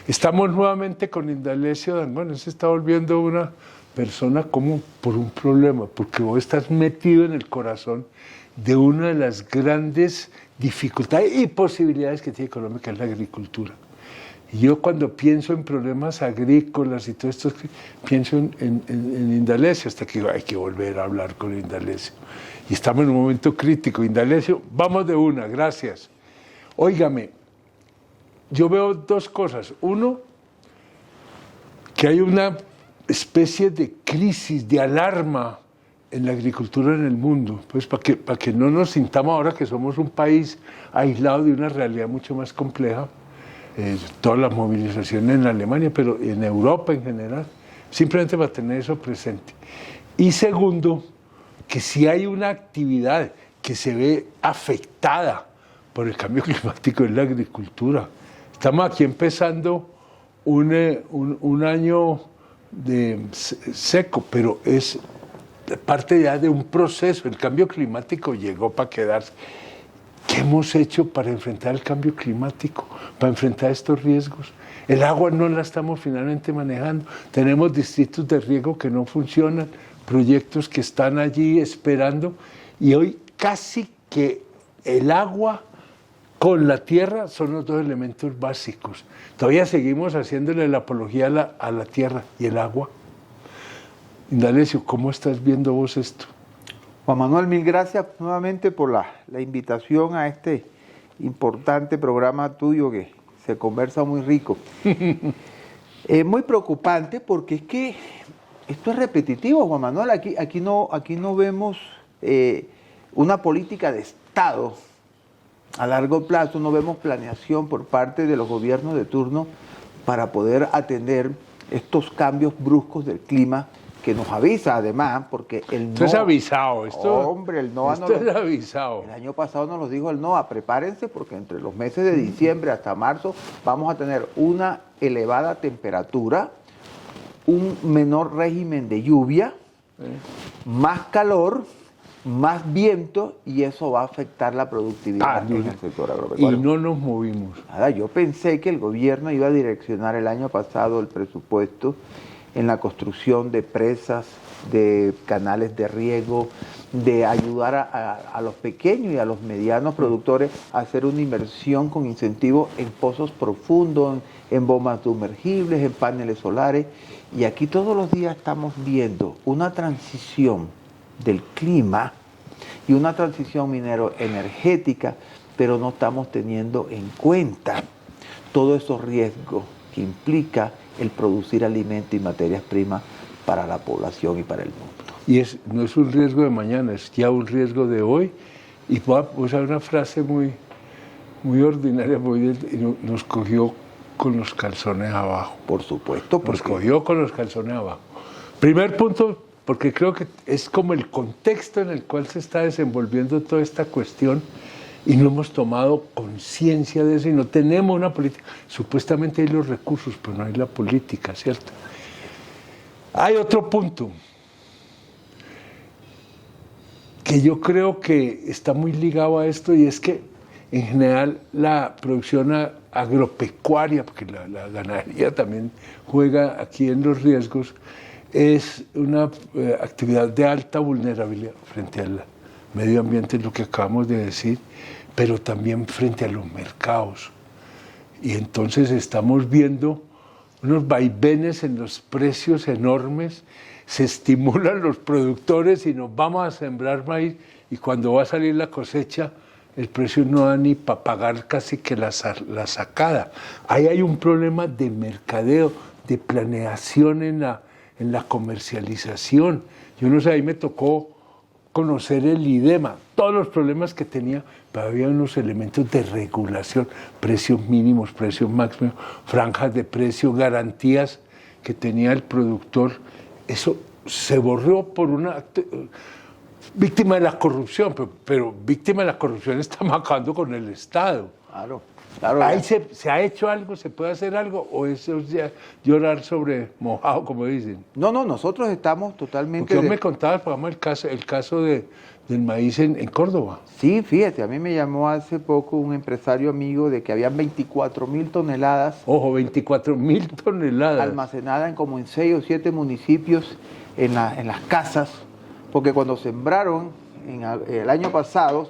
Estamos nuevamente con Indalecio Dangond. Se está volviendo una persona como por un problema, porque vos estás metido en el corazón de una de las grandes dificultades y posibilidades que tiene Colombia, que es la agricultura. Y yo cuando pienso en problemas agrícolas y todo esto, pienso en Indalecio, hasta que hay que volver a hablar con Indalecio. Y estamos en un momento crítico. Indalecio, vamos de una, gracias. Óigame, yo veo dos cosas. Uno, que hay una especie de crisis, de alarma en la agricultura en el mundo, pues para que no nos sintamos ahora que somos un país aislado de una realidad mucho más compleja, toda la movilización en Alemania, pero en Europa en general, simplemente para tener eso presente. Y segundo, que si hay una actividad que se ve afectada por el cambio climático es la agricultura. Estamos aquí empezando un año seco, pero es parte ya de un proceso. El cambio climático llegó para quedarse. ¿Qué hemos hecho para enfrentar el cambio climático, para enfrentar estos riesgos? El agua no la estamos finalmente manejando. Tenemos distritos de riego que no funcionan, proyectos que están allí esperando, y hoy casi que el agua con la tierra son los dos elementos básicos. Todavía seguimos haciéndole la apología a la tierra y el agua. Indalecio, ¿cómo estás viendo vos esto? Juan Manuel, mil gracias nuevamente por la invitación a este importante programa tuyo que se conversa muy rico. Es muy preocupante porque es que esto es repetitivo, Juan Manuel. Aquí no vemos una política de Estado a largo plazo, no vemos planeación por parte de los gobiernos de turno para poder atender estos cambios bruscos del clima que nos avisa además, porque el NOAA... Esto es avisado. Hombre, el NOAA esto es avisado. El año pasado nos lo dijo el NOAA, prepárense porque entre los meses de diciembre hasta marzo vamos a tener una elevada temperatura, un menor régimen de lluvia, más calor, más viento, y eso va a afectar la productividad en el sector agropecuario. Y no nos movimos. Nada, yo pensé que el gobierno iba a direccionar el año pasado el presupuesto en la construcción de presas, de canales de riego, de ayudar a los pequeños y a los medianos productores a hacer una inversión con incentivos en pozos profundos, en bombas sumergibles, en paneles solares. Y aquí todos los días estamos viendo una transición del clima y una transición minero-energética, pero no estamos teniendo en cuenta todos esos riesgos que implica el producir alimentos y materias primas para la población y para el mundo. Y no es un riesgo de mañana, es ya un riesgo de hoy. Y voy a usar una frase muy ordinaria, nos cogió con los calzones abajo. Por supuesto. Nos cogió con los calzones abajo. Primer punto, porque creo que es como el contexto en el cual se está desenvolviendo toda esta cuestión, y no hemos tomado conciencia de eso y no tenemos una política. Supuestamente hay los recursos, pero no hay la política, ¿cierto? Hay otro punto que yo creo que está muy ligado a esto, y es que en general la producción agropecuaria, porque la ganadería también juega aquí en los riesgos, es una actividad de alta vulnerabilidad frente al medio ambiente, lo que acabamos de decir, pero también frente a los mercados. Y entonces estamos viendo unos vaivenes en los precios enormes, se estimulan los productores y nos vamos a sembrar maíz, y cuando va a salir la cosecha, el precio no da ni para pagar casi que la sacada. Ahí hay un problema de mercadeo, de planeación en la comercialización. Yo no sé, ahí me tocó conocer el IDEMA, todos los problemas que tenía, pero había unos elementos de regulación, precios mínimos, precios máximos, franjas de precio, garantías que tenía el productor. Eso se borró por una víctima de la corrupción, pero víctima de la corrupción estamos acabando con el Estado. Claro. Claro, ¿Ahí se ha hecho algo? ¿Se puede hacer algo? ¿O eso es ya llorar sobre mojado, como dicen? No, nosotros estamos totalmente... Porque vos me contabas, por ejemplo, el caso del maíz en Córdoba. Sí, fíjate, a mí me llamó hace poco un empresario amigo de que habían 24.000 toneladas... Ojo, 24.000 toneladas. Almacenadas como en 6 o 7 municipios en las casas, porque cuando sembraron el año pasado,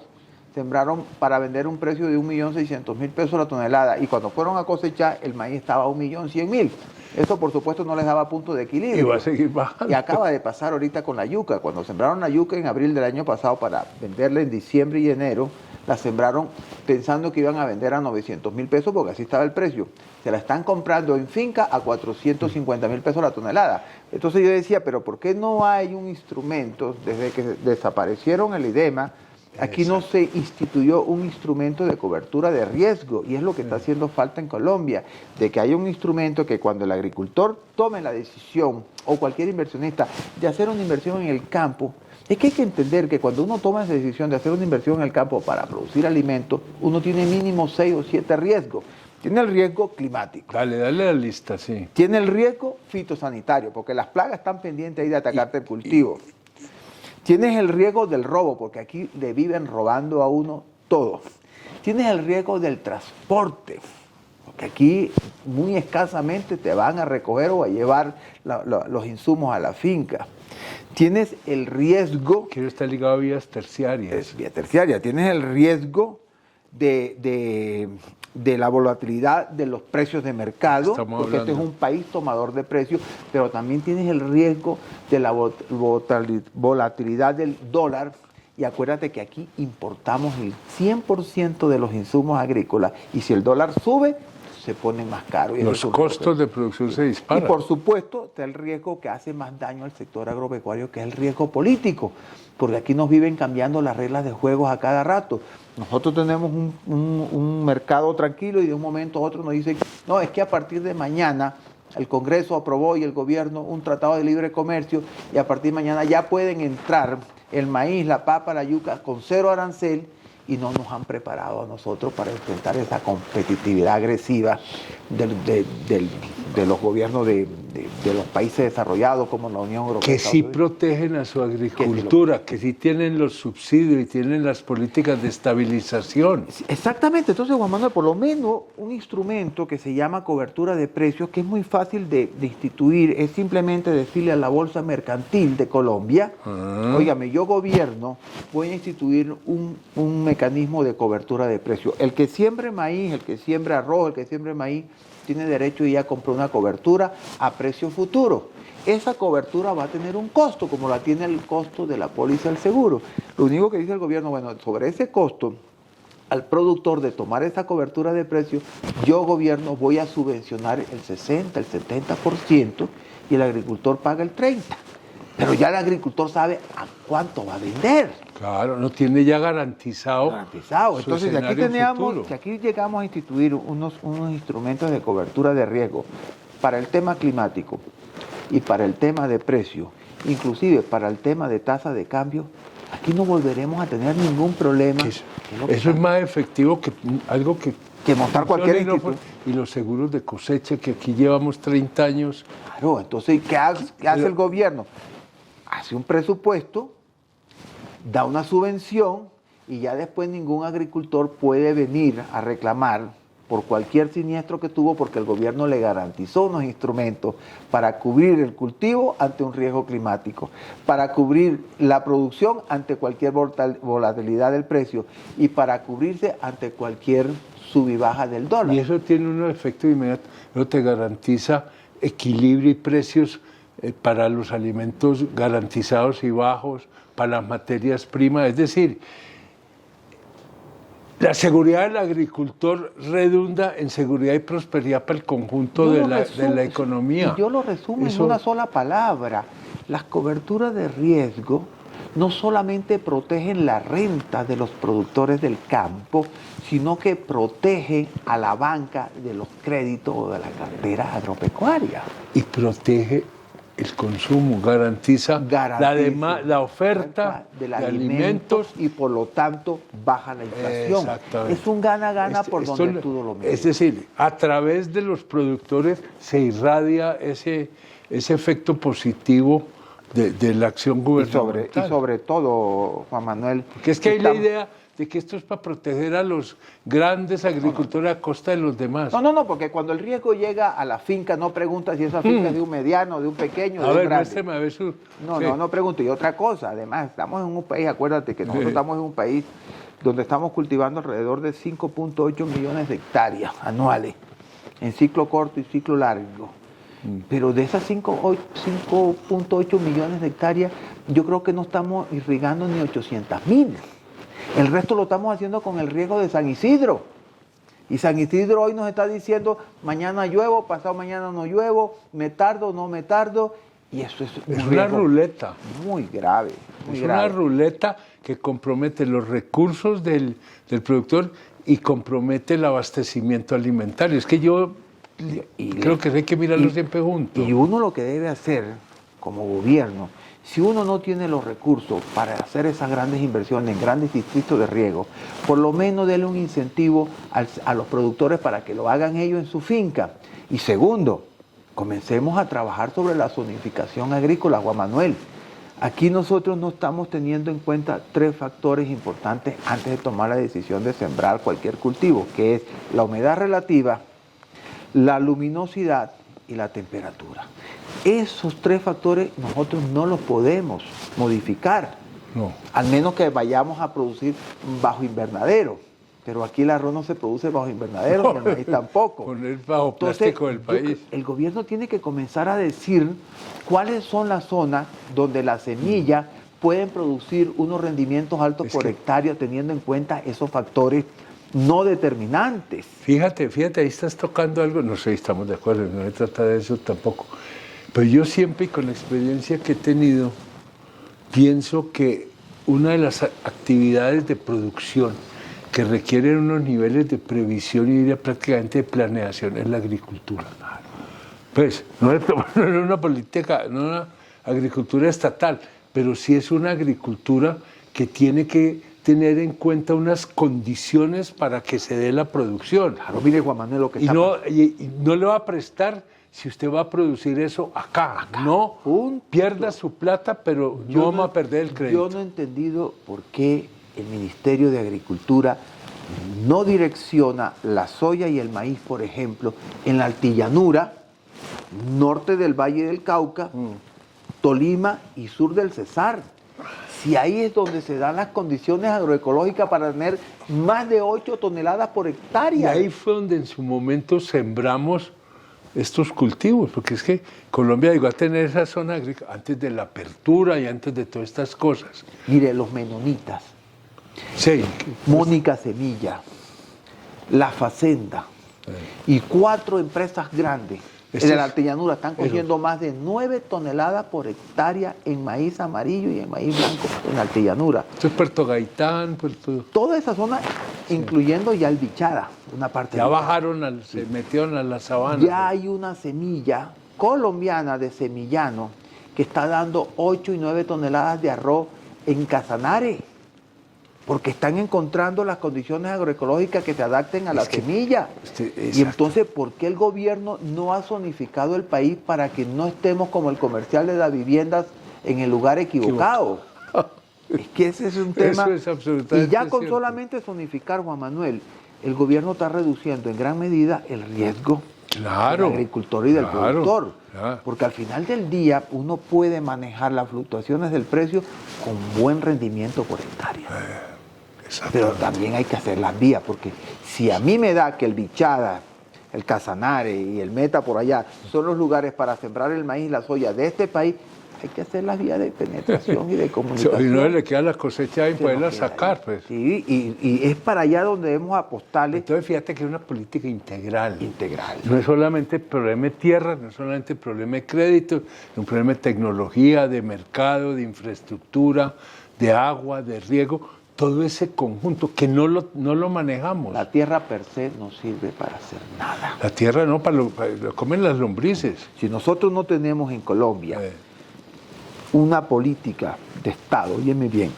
sembraron para vender un precio de 1.600.000 pesos la tonelada, y cuando fueron a cosechar, el maíz estaba a 1.100.000. Eso, por supuesto, no les daba punto de equilibrio. Y va a seguir bajando. Y acaba de pasar ahorita con la yuca. Cuando sembraron la yuca en abril del año pasado para venderla en diciembre y enero, la sembraron pensando que iban a vender a 900.000 pesos porque así estaba el precio. Se la están comprando en finca a 450.000 pesos la tonelada. Entonces yo decía, pero ¿por qué no hay un instrumento? Desde que desaparecieron el IDEMA, aquí no se instituyó un instrumento de cobertura de riesgo, y es lo que está haciendo falta en Colombia, de que haya un instrumento que cuando el agricultor tome la decisión, o cualquier inversionista, de hacer una inversión en el campo, es que hay que entender que cuando uno toma esa decisión de hacer una inversión en el campo para producir alimentos, uno tiene mínimo 6 o 7 riesgos. Tiene el riesgo climático. Dale la lista, sí. Tiene el riesgo fitosanitario, porque las plagas están pendientes ahí de atacarte el cultivo. Tienes el riesgo del robo, porque aquí le viven robando a uno todo. Tienes el riesgo del transporte, porque aquí muy escasamente te van a recoger o a llevar los insumos a la finca. Tienes el riesgo... Que está ligado a vías terciarias. Es vía terciaria. Tienes el riesgo de la volatilidad de los precios de mercado, porque este es un país tomador de precios, pero también tienes el riesgo de la volatilidad del dólar, y acuérdate que aquí importamos el 100% de los insumos agrícolas, y si el dólar sube, se pone más caro. Y los costos de producción se disparan. Y por supuesto está el riesgo que hace más daño al sector agropecuario, que es el riesgo político, porque aquí nos viven cambiando las reglas de juego a cada rato. Nosotros tenemos un mercado tranquilo y de un momento a otro nos dicen, no, es que a partir de mañana el Congreso aprobó y el gobierno un tratado de libre comercio, y a partir de mañana ya pueden entrar el maíz, la papa, la yuca con 0 arancel, y no nos han preparado a nosotros para enfrentar esa competitividad agresiva de los gobiernos de los países desarrollados como la Unión Europea. Que sí protegen a su agricultura, que sí tienen los subsidios y tienen las políticas de estabilización. Exactamente. Entonces, Juan Manuel, por lo menos un instrumento que se llama cobertura de precios, que es muy fácil de instituir, es simplemente decirle a la Bolsa Mercantil de Colombia, óigame, yo gobierno, voy a instituir un mecanismo de cobertura de precios. El que siembre maíz, el que siembre arroz, el que siembre maíz, tiene derecho ya a comprar una cobertura a precio futuro. Esa cobertura va a tener un costo, como la tiene el costo de la póliza del seguro. Lo único que dice el gobierno, bueno, sobre ese costo, al productor de tomar esa cobertura de precios, yo gobierno voy a subvencionar el 60, el 70%, y el agricultor paga el 30%. Pero ya el agricultor sabe a cuánto va a vender. Claro, no tiene ya garantizado. Entonces, si aquí llegamos a instituir unos instrumentos de cobertura de riesgo para el tema climático y para el tema de precio, inclusive para el tema de tasa de cambio, aquí no volveremos a tener ningún problema. Eso es más efectivo que algo que montar cualquier instituto. Y los seguros de cosecha, que aquí llevamos 30 años. Claro, entonces, ¿qué hace el gobierno? Hace un presupuesto, da una subvención, y ya después ningún agricultor puede venir a reclamar por cualquier siniestro que tuvo, porque el gobierno le garantizó unos instrumentos para cubrir el cultivo ante un riesgo climático, para cubrir la producción ante cualquier volatilidad del precio, y para cubrirse ante cualquier sub y baja del dólar. Y eso tiene un efecto inmediato, eso te garantiza equilibrio y precios para los alimentos garantizados y bajos, para las materias primas, es decir, la seguridad del agricultor redunda en seguridad y prosperidad para el conjunto de la economía. Y yo lo resumo en una sola palabra: las coberturas de riesgo no solamente protegen la renta de los productores del campo, sino que protegen a la banca de los créditos o de la cartera agropecuaria. Y protege el consumo, garantiza la oferta de alimentos y por lo tanto baja la inflación. Exactamente. Es un gana-gana por donde tú lo mires. Es decir, a través de los productores se irradia ese efecto positivo de la acción gubernamental. Y sobre todo, Juan Manuel... Porque es que hay la idea de que esto es para proteger a los grandes agricultores a costa de los demás. No, porque cuando el riesgo llega a la finca, no pregunta si esa finca es de un mediano, de un pequeño, de un grande. Muéstrame, a ver su... No pregunto. Y otra cosa, además, estamos en un país, acuérdate que nosotros estamos en un país donde estamos cultivando alrededor de 5.8 millones de hectáreas anuales, en ciclo corto y ciclo largo. Pero de esas 5.8 millones de hectáreas, yo creo que no estamos irrigando ni 800.000. El resto lo estamos haciendo con el riego de San Isidro. Y San Isidro hoy nos está diciendo, mañana lluevo, pasado mañana no lluevo, me tardo, no me tardo. Y eso es una ruleta. Muy grave. Una ruleta que compromete los recursos del productor y compromete el abastecimiento alimentario. Es que yo creo que hay que mirarlo siempre juntos. Y uno lo que debe hacer como gobierno, si uno no tiene los recursos para hacer esas grandes inversiones en grandes distritos de riego, por lo menos déle un incentivo a los productores para que lo hagan ellos en su finca. Y segundo, comencemos a trabajar sobre la zonificación agrícola, Juan Manuel. Aquí nosotros no estamos teniendo en cuenta 3 factores importantes antes de tomar la decisión de sembrar cualquier cultivo, que es la humedad relativa, la luminosidad y la temperatura. Esos 3 factores nosotros no los podemos modificar, al menos que vayamos a producir bajo invernadero. Pero aquí el arroz no se produce bajo invernadero, ni el maíz tampoco. Poner bajo plástico del país. El gobierno tiene que comenzar a decir cuáles son las zonas donde las semillas pueden producir unos rendimientos altos por hectárea, teniendo en cuenta esos factores no determinantes. Fíjate, ahí estás tocando algo, no sé, estamos de acuerdo, no se trata de eso tampoco. Pero yo siempre, con la experiencia que he tenido, pienso que una de las actividades de producción que requieren unos niveles de previsión y diría prácticamente de planeación es la agricultura. Pues no es una política, no una agricultura estatal, pero sí es una agricultura que tiene que tener en cuenta unas condiciones para que se dé la producción. Claro, mire, Juan Manuel, lo que está y no le va a prestar si usted va a producir eso acá. No pierda su plata, pero no vamos a perder el crédito. Yo no he entendido por qué el Ministerio de Agricultura no direcciona la soya y el maíz, por ejemplo, en la altillanura, norte del Valle del Cauca, Tolima y sur del Cesar. Si ahí es donde se dan las condiciones agroecológicas para tener más de 8 toneladas por hectárea. Y ahí fue donde en su momento sembramos estos cultivos, porque es que Colombia llegó a tener esa zona agrícola antes de la apertura y antes de todas estas cosas. Mire, los menonitas, sí, Mónica Semilla, La Facenda y 4 empresas grandes de la altillanura están cogiendo más de 9 toneladas por hectárea en maíz amarillo y en maíz blanco en la altillanura. Esto es Puerto Gaitán, toda esa zona, incluyendo ya el Bichada, una parte. Ya bajaron, se metieron a la sabana. Ya hay una semilla colombiana de semillano que está dando 8 y 9 toneladas de arroz en Casanare, porque están encontrando las condiciones agroecológicas que se adapten a la semilla. Y entonces, ¿por qué el gobierno no ha zonificado el país para que no estemos como el comercial de las viviendas en el lugar equivocado? Es que ese es un tema. Eso es absolutamente y ya con cierto. solamente zonificar, Juan Manuel, el gobierno está reduciendo en gran medida el riesgo del agricultor y del productor. Porque al final del día uno puede manejar las fluctuaciones del precio con buen rendimiento por hectárea. Pero también hay que hacer las vías, porque si a mí me da que el Bichada, el Casanare y el Meta por allá son los lugares para sembrar el maíz y la soya de este país, hay que hacer las vías de penetración y de comunicación. Y no le queda la cosecha y poderla sacar, pues. Sí, y es para allá donde debemos apostarle. Entonces fíjate que es una política integral. Integral. No es solamente el problema de tierra, no es solamente el problema de crédito, es un problema de tecnología, de mercado, de infraestructura, de agua, de riego. todo ese conjunto que no lo manejamos. La tierra per se no sirve para hacer nada. La tierra no, para lo comen las lombrices. Si nosotros no tenemos en Colombia una política de Estado, óyeme bien,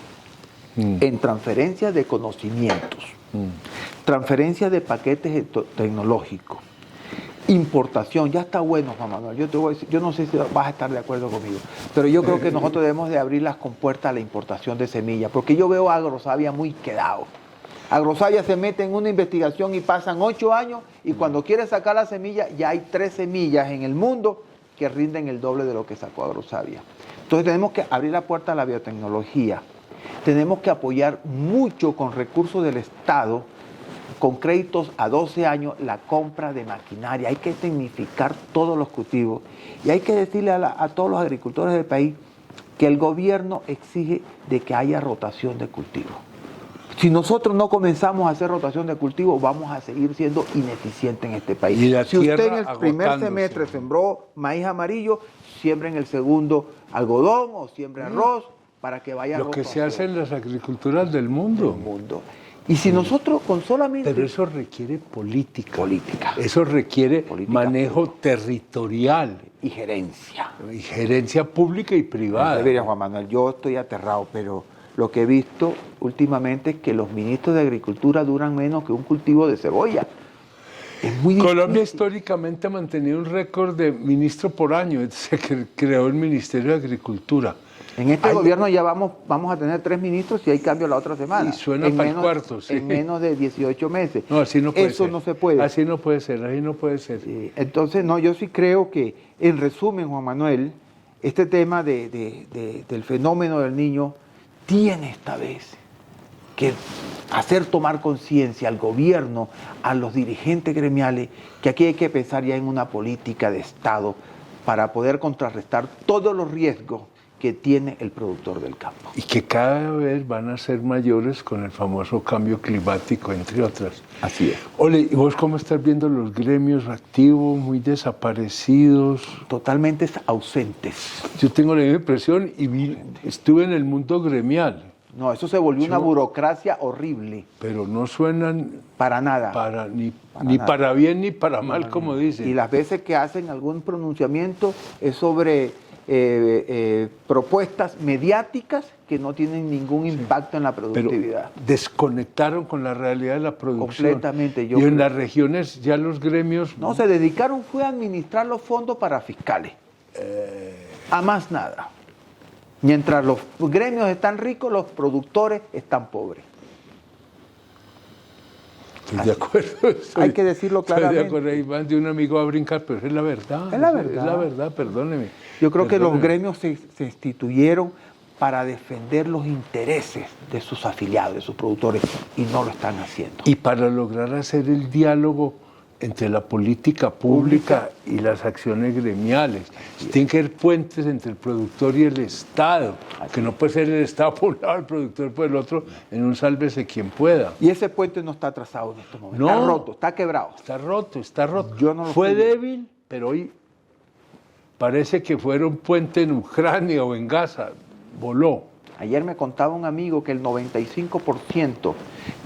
en transferencia de conocimientos, transferencia de paquetes tecnológicos, importación, ya está bueno, Juan Manuel, yo te voy a decir, yo no sé si vas a estar de acuerdo conmigo, pero yo creo que nosotros debemos de abrir las compuertas a la importación de semillas, porque yo veo a Agrosavia muy quedado. Agrosavia se mete en una investigación y pasan 8 años y cuando quiere sacar la semilla ya hay 3 semillas en el mundo que rinden el doble de lo que sacó Agrosavia. Entonces tenemos que abrir la puerta a la biotecnología, tenemos que apoyar mucho con recursos del Estado, con créditos a 12 años, la compra de maquinaria. Hay que tecnificar todos los cultivos y hay que decirle a todos los agricultores del país que el gobierno exige de que haya rotación de cultivos. Si nosotros no comenzamos a hacer rotación de cultivos, vamos a seguir siendo ineficientes en este país. Si usted en el primer semestre sembró maíz amarillo, siembra en el segundo algodón o siembra arroz para que vaya lo que se hace en las agriculturas del mundo. Y si nosotros con solamente... Pero eso requiere política. Política. Eso requiere política manejo territorial. Y gerencia. Y gerencia pública y privada. Mira, Juan Manuel, yo estoy aterrado, pero lo que he visto últimamente es que los ministros de Agricultura duran menos que un cultivo de cebolla. Es muy difícil. Colombia históricamente ha mantenido un récord de ministro por año. Se creó el Ministerio de Agricultura. En este gobierno ya vamos a tener 3 ministros y hay cambio la otra semana. Y suena para el cuarto, sí. En menos de 18 meses. No, así no puede ser. Eso no se puede. Así no puede ser, así no puede ser. Sí. Entonces, no, yo sí creo que, en resumen, Juan Manuel, este tema del fenómeno del niño tiene esta vez que hacer tomar conciencia al gobierno, a los dirigentes gremiales, que aquí hay que pensar ya en una política de Estado para poder contrarrestar todos los riesgos que tiene el productor del campo. Y que cada vez van a ser mayores con el famoso cambio climático, entre otras. Así es. Ole, ¿y vos cómo estás viendo los gremios activos, muy desaparecidos? Totalmente ausentes. Yo tengo la impresión y estuve en el mundo gremial. No, eso se volvió una burocracia horrible. Pero no suenan... Para nada. Ni para bien ni para mal, como dicen. Y las veces que hacen algún pronunciamiento es sobre propuestas mediáticas que no tienen ningún impacto en la productividad. Pero desconectaron con la realidad de la producción. Completamente. Y en las regiones ya los gremios... No, se dedicaron fue a administrar los fondos para fiscales. A más nada. Mientras los gremios están ricos, los productores están pobres. Estoy de acuerdo. Hay que decirlo claramente. Estoy de acuerdo. Ahí van de un amigo a brincar, pero es la verdad. Es la verdad. Es la verdad, perdóneme. Yo creo que los gremios se instituyeron para defender los intereses de sus afiliados, de sus productores, y no lo están haciendo. Y para lograr hacer el diálogo entre la política pública y las acciones gremiales. Tienen que haber puentes entre el productor y el Estado, que no puede ser el Estado por un lado, el productor por el otro, en un sálvese quien pueda. Y ese puente no está trazado en este momento. No, está roto, está quebrado. Está roto, está roto. Yo no lo Fue estoy débil, pero hoy parece que fuera un puente en Ucrania o en Gaza. Voló. Ayer me contaba un amigo que el 95%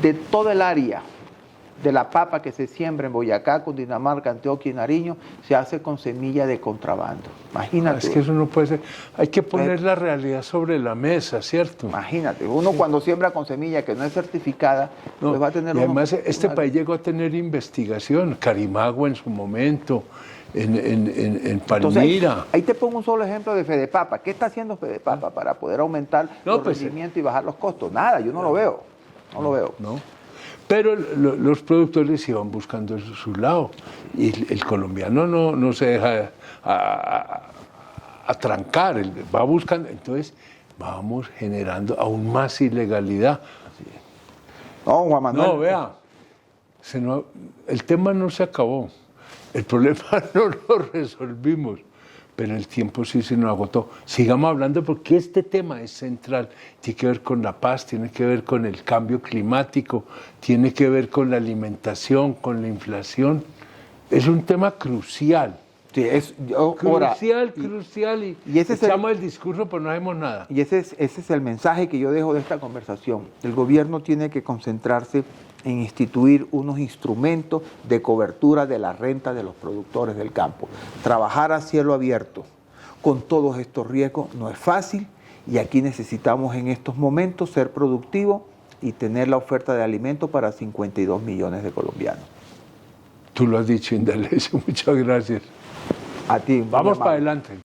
de toda el área de la papa que se siembra en Boyacá, Cundinamarca, Antioquia y Nariño, se hace con semilla de contrabando. Imagínate. Es que eso no puede ser. Hay que poner la realidad sobre la mesa, ¿cierto? Imagínate. Uno cuando siembra con semilla que no es certificada, pues va a tener... Y además este país llegó a tener investigación, Carimagua en su momento, en Palmira. Entonces, ahí te pongo un solo ejemplo de Fedepapa. ¿Qué está haciendo Fedepapa para poder aumentar los rendimientos y bajar los costos? Nada, yo no lo veo. No lo veo. No. Pero los productores iban buscando su lado y el colombiano no se deja atrancar, va buscando, entonces vamos generando aún más ilegalidad. No, Juan Manuel. No, vea, el tema no se acabó, el problema no lo resolvimos, pero el tiempo sí se nos agotó. Sigamos hablando porque este tema es central. Tiene que ver con la paz, tiene que ver con el cambio climático, tiene que ver con la alimentación, con la inflación. Es un tema crucial. Sí, ahora, crucial, y ese es echamos el discurso, pero no hacemos nada. y ese es el mensaje que yo dejo de esta conversación. El gobierno tiene que concentrarse en instituir unos instrumentos de cobertura de la renta de los productores del campo. Trabajar a cielo abierto con todos estos riesgos no es fácil, y aquí necesitamos en estos momentos ser productivos y tener la oferta de alimentos para 52 millones de colombianos. Tú lo has dicho, Indalecio, muchas gracias. A ti. Vamos para adelante.